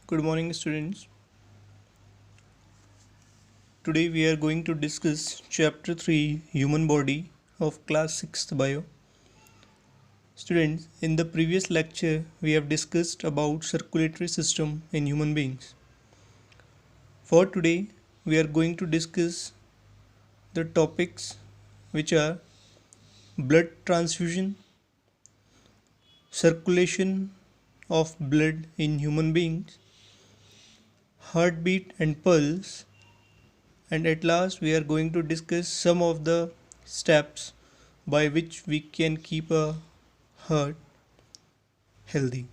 Good morning, students. Today we are going to discuss Chapter 3 Human Body of Class 6th Bio. Students, in the previous lecture we have discussed about circulatory system in human beings. For today we are going to discuss the topics which are blood transfusion, circulation of blood in human beings, heartbeat and pulse, and at last we are going to discuss some of the steps by which we can keep a heart healthy.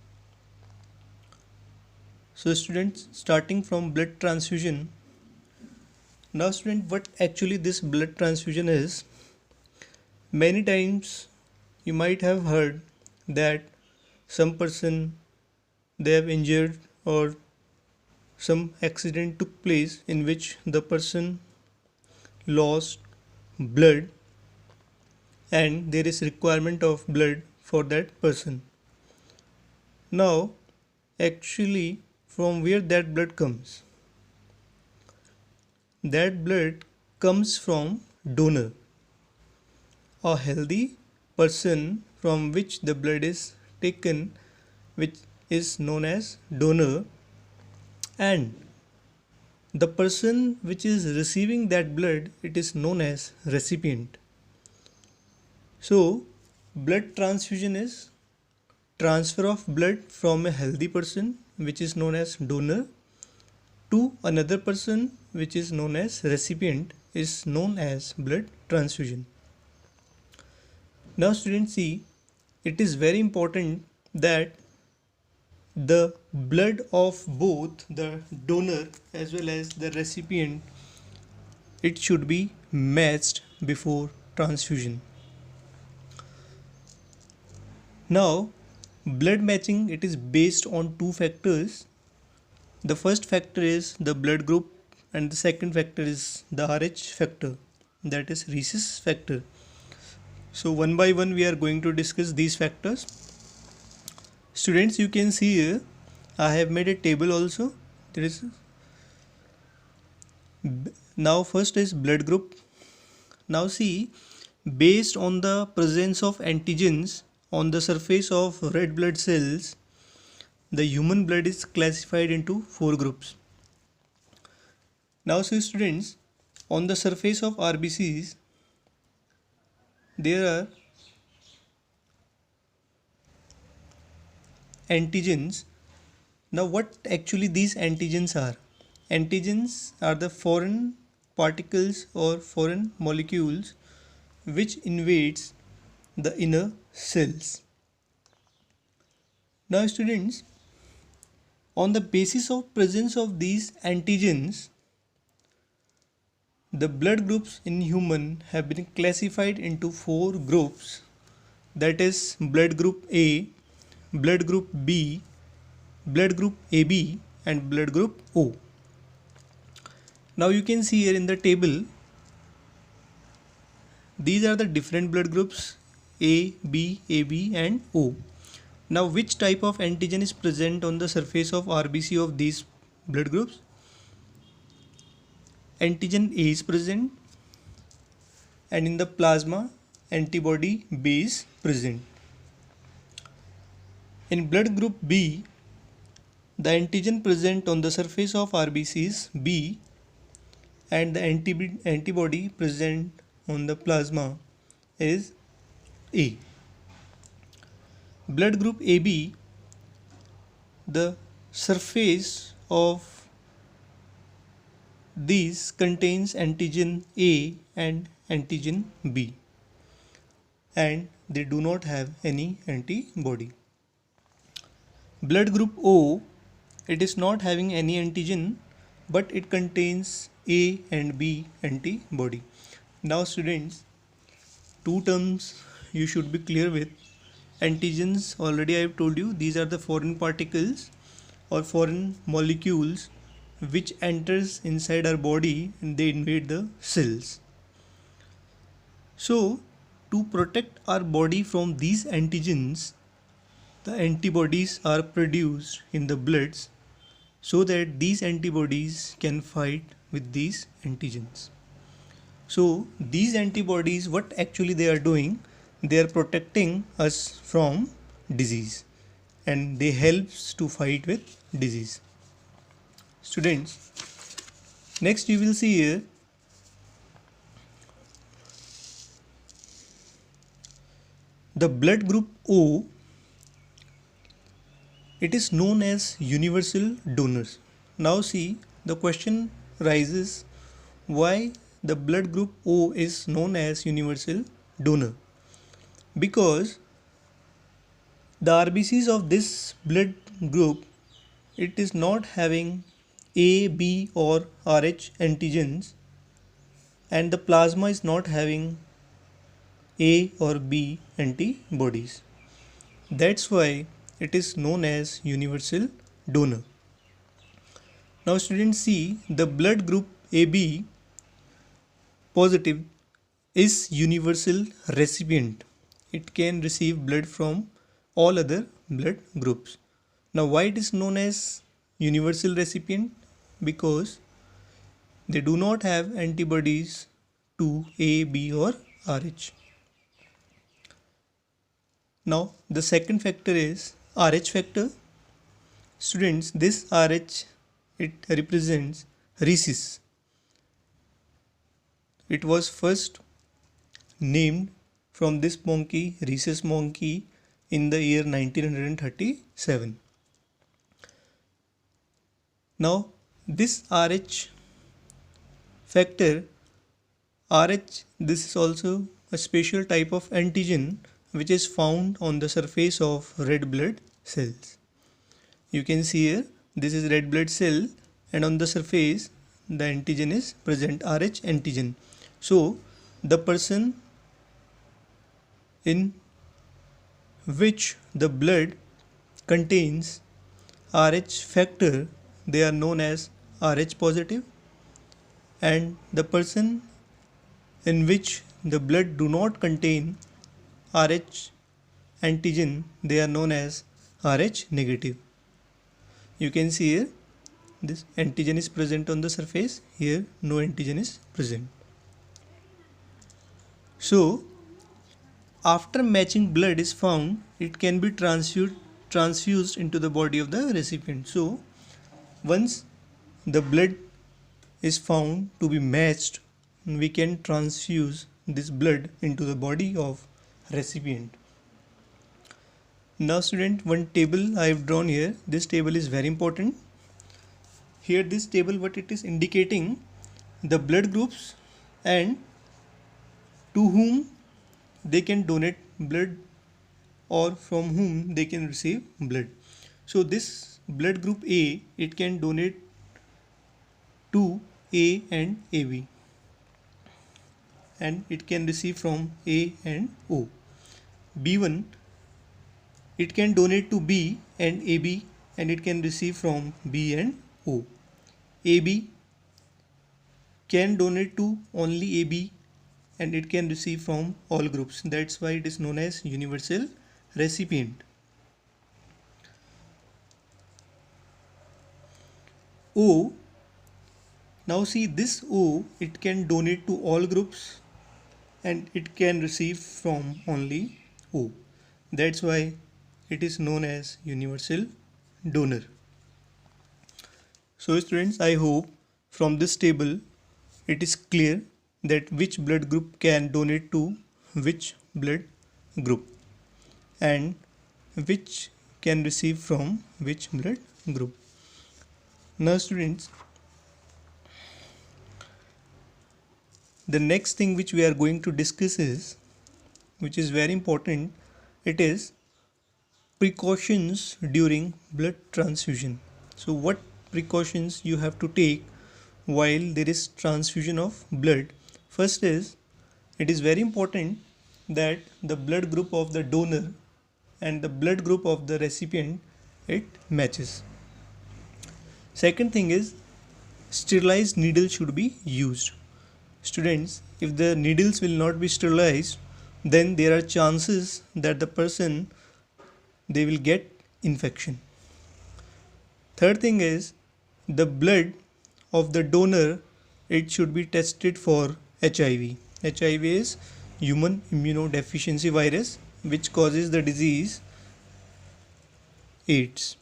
So students, starting from blood transfusion. Now student, what actually this blood transfusion is? Many times you might have heard that some person they have injured or some accident took place in which the person lost blood and there is requirement of blood for that person. Now actually from where that blood comes? That blood comes from donor. A healthy person from which the blood is taken, which is known as donor, and the person which is receiving that blood, it is known as recipient. So blood transfusion is transfer of blood from a healthy person which is known as donor to another person which is known as recipient is known as blood transfusion. Now students, see, it is very important that the blood of both the donor as well as the recipient, it should be matched before transfusion. Now blood matching, it is based on two factors. The first factor is the blood group and the second factor is the Rh factor, that is rhesus factor. So one by one we are going to discuss these factors. Students, you can see here I have made a table also. There is now first is blood group. Now see, based on the presence of antigens on the surface of red blood cells, the human blood is classified into four groups. Now see students, on the surface of RBCs there are antigens. Now what actually these antigens are? Antigens are the foreign particles or foreign molecules which invades the inner cells. Now students, on the basis of presence of these antigens, the blood groups in human have been classified into four groups, that is blood group A, blood group B, blood group AB and blood group O. Now you can see here in the table, these are the different blood groups A, B, AB and O. Now which type of antigen is present on the surface of RBC of these blood groups? Antigen A is present and in the plasma antibody B is present. In blood group B, the antigen present on the surface of RBC is B and the antibody present on the plasma is A. Blood group AB, the surface of these contains antigen A and antigen B and they do not have any antibody. Blood group O, it is not having any antigen but it contains A and B antibody. Now students, two terms you should be clear with. Antigens, already I have told you, these are the foreign particles or foreign molecules which enters inside our body and they invade the cells. So to protect our body from these antigens, the antibodies are produced in the bloods so that these antibodies can fight with these antigens. So these antibodies, what actually they are doing, they are protecting us from disease and they helps to fight with disease. Students, next you will see here the blood group O, it is known as universal donors. Now see, the question rises, why the blood group O is known as universal donor? Because the RBCs of this blood group, it is not having A, B or Rh antigens, and the plasma is not having A or B antibodies. That's why it is known as universal donor. Now students, see, the blood group AB positive is universal recipient. It can receive blood from all other blood groups. Now why it is known as universal recipient? Because they do not have antibodies to A, B or Rh. Now the second factor is Rh factor. Students, this Rh, it represents rhesus. It was first named from this monkey, rhesus monkey, in the year 1937. Now this Rh factor, Rh, this is also a special type of antigen which is found on the surface of red blood cells. You can see here, this is red blood cell and on the surface the antigen is present, Rh antigen. So the person in which the blood contains Rh factor, they are known as Rh positive, and the person in which the blood do not contain Rh antigen, they are known as Rh negative. You can see here, this antigen is present on the surface, here no antigen is present. So after matching blood is found, it can be transfused into the body of the recipient. So once the blood is found to be matched, we can transfuse this blood into the body of recipient. Now student, one table I have drawn here. This table is very important. Here this table, what it is indicating, the blood groups and to whom they can donate blood or from whom they can receive blood. So this blood group A, it can donate to A and AB, and it can receive from A and O. B1, it can donate to B and AB, and it can receive from B and O. AB can donate to only AB and it can receive from all groups. That's why it is known as universal recipient. O, now see this O, it can donate to all groups and it can receive from only O. That's why it is known as universal donor. So students, I hope from this table it is clear that which blood group can donate to which blood group and which can receive from which blood group. Now students, the next thing which we are going to discuss is, which is very important, it is precautions during blood transfusion. So what precautions you have to take while there is transfusion of blood? First is, it is very important that the blood group of the donor and the blood group of the recipient, it matches. Second thing is, sterilized needle should be used. Students, if the needles will not be sterilized, then there are chances that the person, they will get infection. Third thing is, the blood of the donor, it should be tested for HIV. HIV is human immunodeficiency virus, which causes the disease AIDS.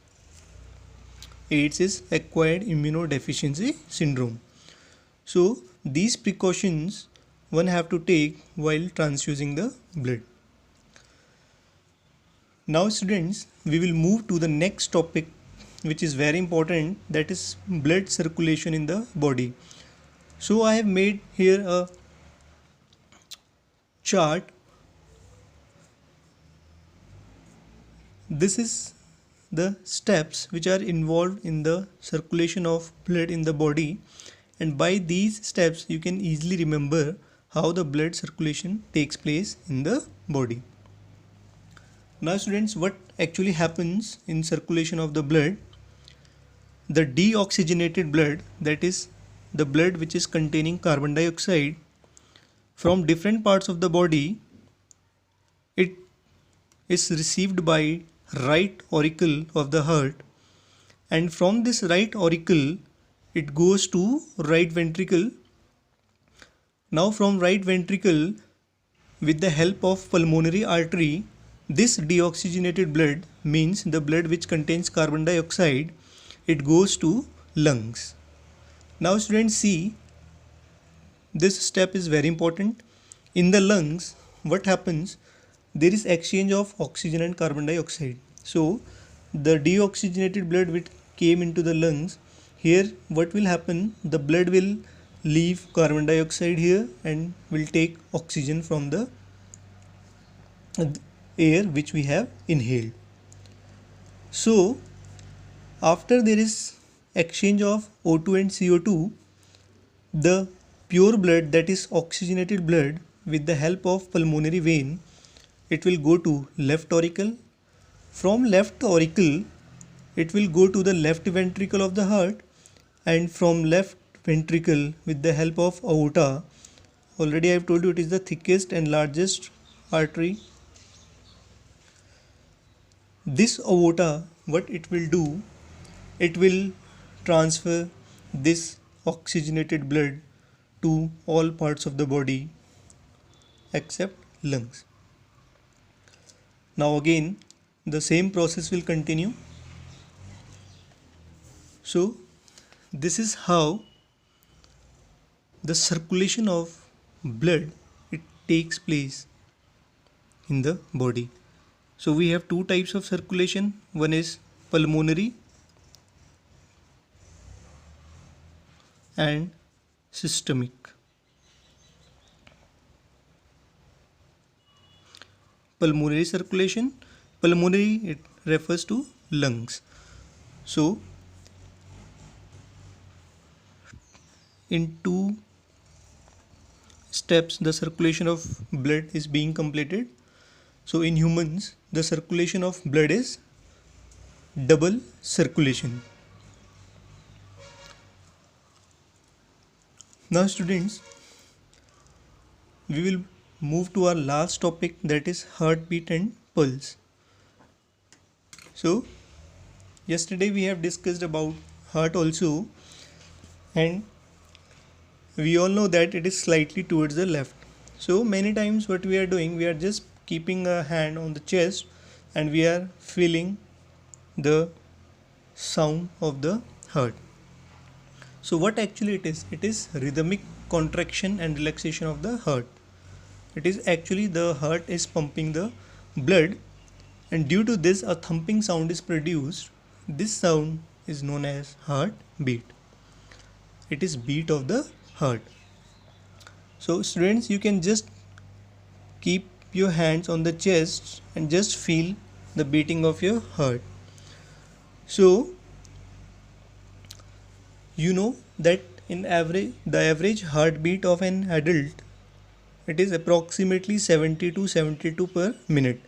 AIDS is acquired immunodeficiency syndrome. So these precautions one have to take while transfusing the blood. Now students, we will move to the next topic, which is very important, that is blood circulation in the body. So I have made here a chart. This is the steps which are involved in the circulation of blood in the body, and by these steps you can easily remember how the blood circulation takes place in the body. Now students, what actually happens in circulation of the blood? The deoxygenated blood, that is the blood which is containing carbon dioxide, from different parts of the body, it is received by right auricle of the heart, and from this right auricle it goes to right ventricle. Now from right ventricle, with the help of pulmonary artery, this deoxygenated blood, means the blood which contains carbon dioxide, it goes to lungs. Now students, see, this step is very important. In the lungs, what happens? There is exchange of oxygen and carbon dioxide. So the deoxygenated blood which came into the lungs, here what will happen? The blood will leave carbon dioxide here and will take oxygen from the air which we have inhaled. So after there is exchange of O2 and CO2, the pure blood, that is oxygenated blood, with the help of pulmonary vein, it will go to left auricle. From left auricle, it will go to the left ventricle of the heart, and from left ventricle, with the help of aorta, already I have told you it is the thickest and largest artery. This aorta, what it will do? It will transfer this oxygenated blood to all parts of the body except lungs. Now again the same process will continue. So this is how the circulation of blood, it takes place in the body. So we have two types of circulation. One is pulmonary and systemic. Pulmonary circulation, pulmonary, it refers to lungs. So in two steps the circulation of blood is being completed. So in humans, the circulation of blood is double circulation. Now students, we will move to our last topic, that is heartbeat and pulse. So yesterday we have discussed about heart also, and we all know that it is slightly towards the left. So many times what we are doing, we are just keeping a hand on the chest and we are feeling the sound of the heart. So what actually it is? It is rhythmic contraction and relaxation of the heart. It is actually the heart is pumping the blood, and due to this a thumping sound is produced. This sound is known as heartbeat. It is beat of the heart. So students, you can just keep your hands on the chest and just feel the beating of your heart. So you know that in average, the average heartbeat of an adult, it is approximately 70 to 72 per minute,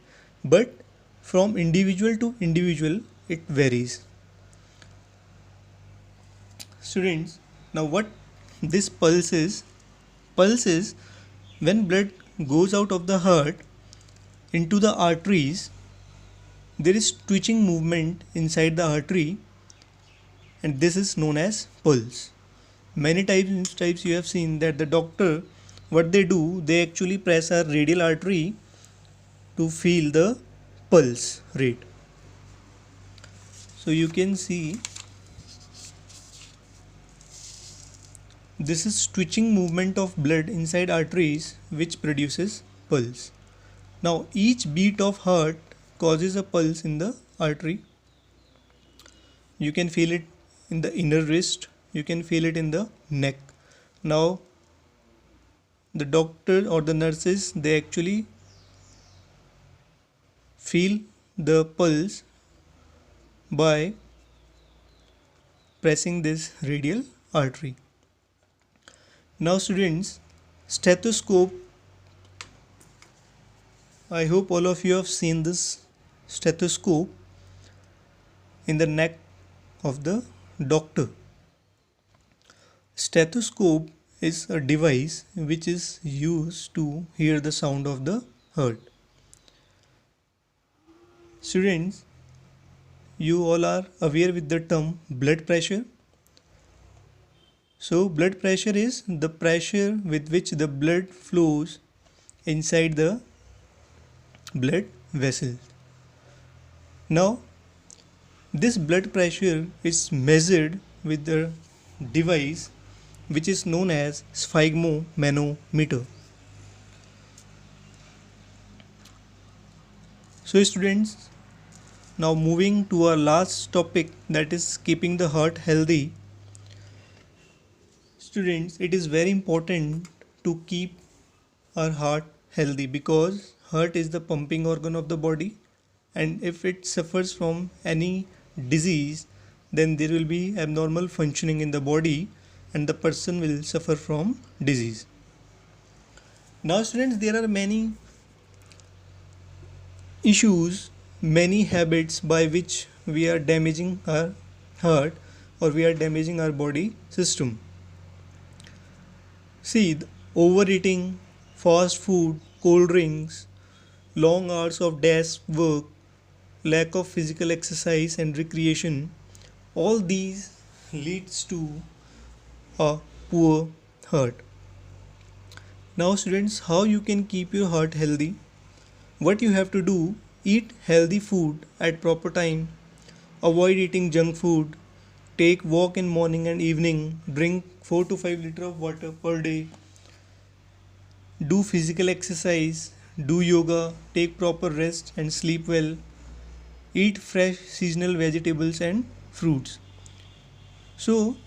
but from individual to individual it varies. Students, now what this pulse is? Pulse is when blood goes out of the heart into the arteries, there is twitching movement inside the artery, and this is known as pulse. Many times you have seen that the doctor, what they do, they actually press a radial artery to feel the pulse rate. So you can see this is twitching movement of blood inside arteries which produces pulse. Now each beat of heart causes a pulse in the artery. You can feel it in the inner wrist, you can feel it in the neck. Now the doctor or the nurses, they actually feel the pulse by pressing this radial artery. Now students, stethoscope, I hope all of you have seen this stethoscope in the neck of the doctor. Stethoscope is a device which is used to hear the sound of the heart. Students, you all are aware with the term blood pressure. So blood pressure is the pressure with which the blood flows inside the blood vessels. Now this blood pressure is measured with the device which is known as sphygmomanometer. So students, now moving to our last topic, that is keeping the heart healthy. Students, it is very important to keep our heart healthy because heart is the pumping organ of the body, and if it suffers from any disease, then there will be abnormal functioning in the body and the person will suffer from disease. Now students, there are many issues, many habits by which we are damaging our heart or we are damaging our body system. See, overeating, fast food, cold drinks, long hours of desk work, lack of physical exercise and recreation, all these leads to a poor heart. Now students, how you can keep your heart healthy? What you have to do, eat healthy food at proper time, avoid eating junk food, take walk in morning and evening, drink 4 to 5 liters of water per day, do physical exercise, do yoga, take proper rest and sleep well, eat fresh seasonal vegetables and fruits. So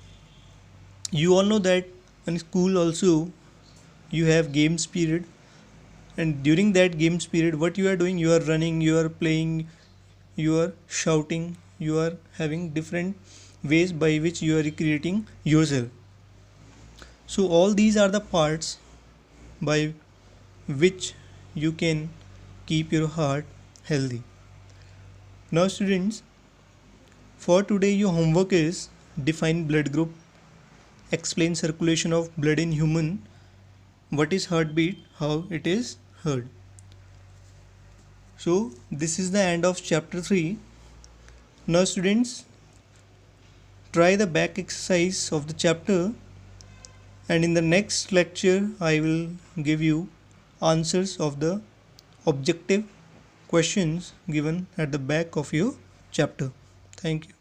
you all know that in school also you have games period, and during that games period what you are doing, you are running, you are playing, you are shouting, you are having different ways by which you are recreating yourself. So all these are the parts by which you can keep your heart healthy. Now students, for today your homework is define blood group, explain circulation of blood in human, what is heartbeat, how it is heard. So this is the end of chapter 3. Now students, try the back exercise of the chapter, and in the next lecture I will give you answers of the objective questions given at the back of your chapter. Thank you.